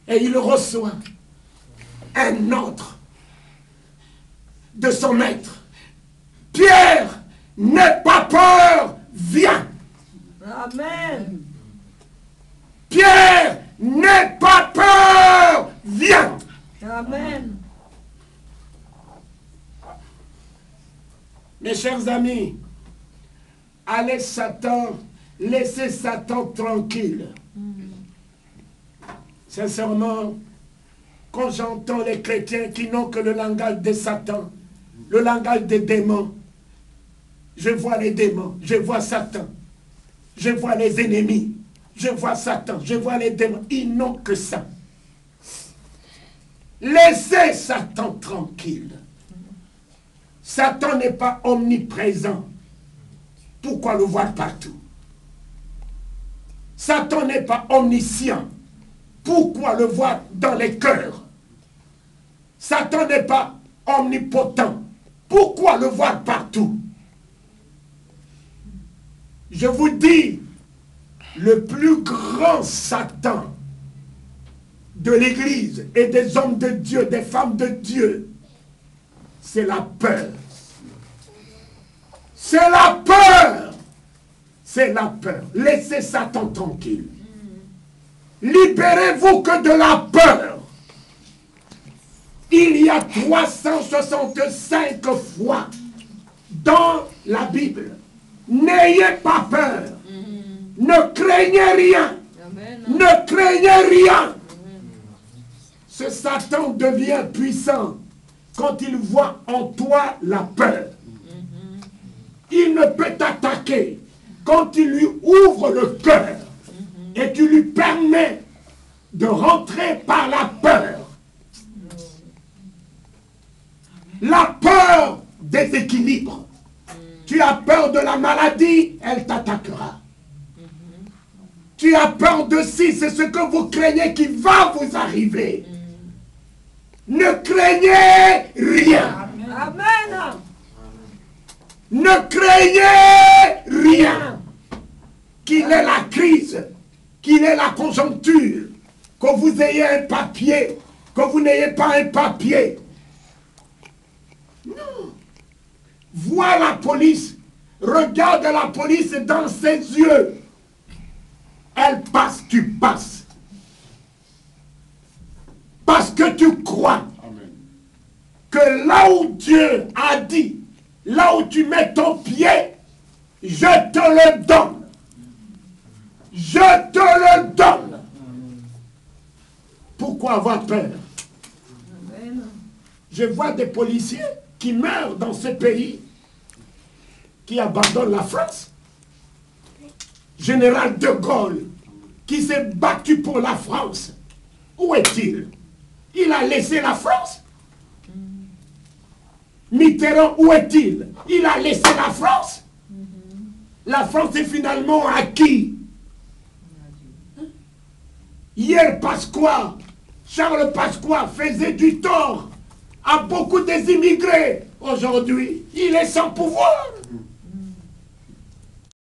Et il reçoit un ordre de son maître. Pierre, n'aie pas peur, viens. Amen. Pierre, n'aie pas peur, viens. Amen. Mes chers amis, allez Satan, laissez Satan tranquille. Sincèrement, quand j'entends les chrétiens qui n'ont que le langage de Satan, le langage des démons, je vois les démons, je vois Satan, je vois les ennemis, je vois Satan, je vois les démons, ils n'ont que ça. Laissez Satan tranquille. Satan n'est pas omniprésent. Pourquoi le voir partout? Satan n'est pas omniscient. Pourquoi le voir dans les cœurs? Satan n'est pas omnipotent. Pourquoi le voir partout? Je vous dis, le plus grand Satan de l'Église et des hommes de Dieu, des femmes de Dieu, c'est la peur. C'est la peur. C'est la peur. Laissez Satan tranquille. Libérez-vous que de la peur. Il y a 365 fois dans la Bible. N'ayez pas peur. Ne craignez rien. Ne craignez rien. Ce Satan devient puissant quand il voit en toi la peur. Il ne peut t'attaquer quand tu lui ouvres le cœur et tu lui permets de rentrer par la peur. La peur déséquilibre. Tu as peur de la maladie, elle t'attaquera. Tu as peur de ci, c'est ce que vous craignez qui va vous arriver. Ne craignez rien. Amen. Ne craignez rien. Qu'il ait la crise, qu'il ait la conjoncture, que vous ayez un papier, que vous n'ayez pas un papier. Non. Vois la police, regarde la police dans ses yeux. Elle passe, tu passes. Parce que tu crois que là où Dieu a dit, là où tu mets ton pied, je te le donne. Je te le donne. Pourquoi avoir peur? Je vois des policiers qui meurent dans ce pays, qui abandonnent la France. Général de Gaulle, qui s'est battu pour la France. Où est-il? Il a laissé la France. Mitterrand, où est-il? Il a laissé la France. La France est finalement à qui? Hier, Pasqua, Charles Pasqua faisait du tort à beaucoup des immigrés. Aujourd'hui, il est sans pouvoir.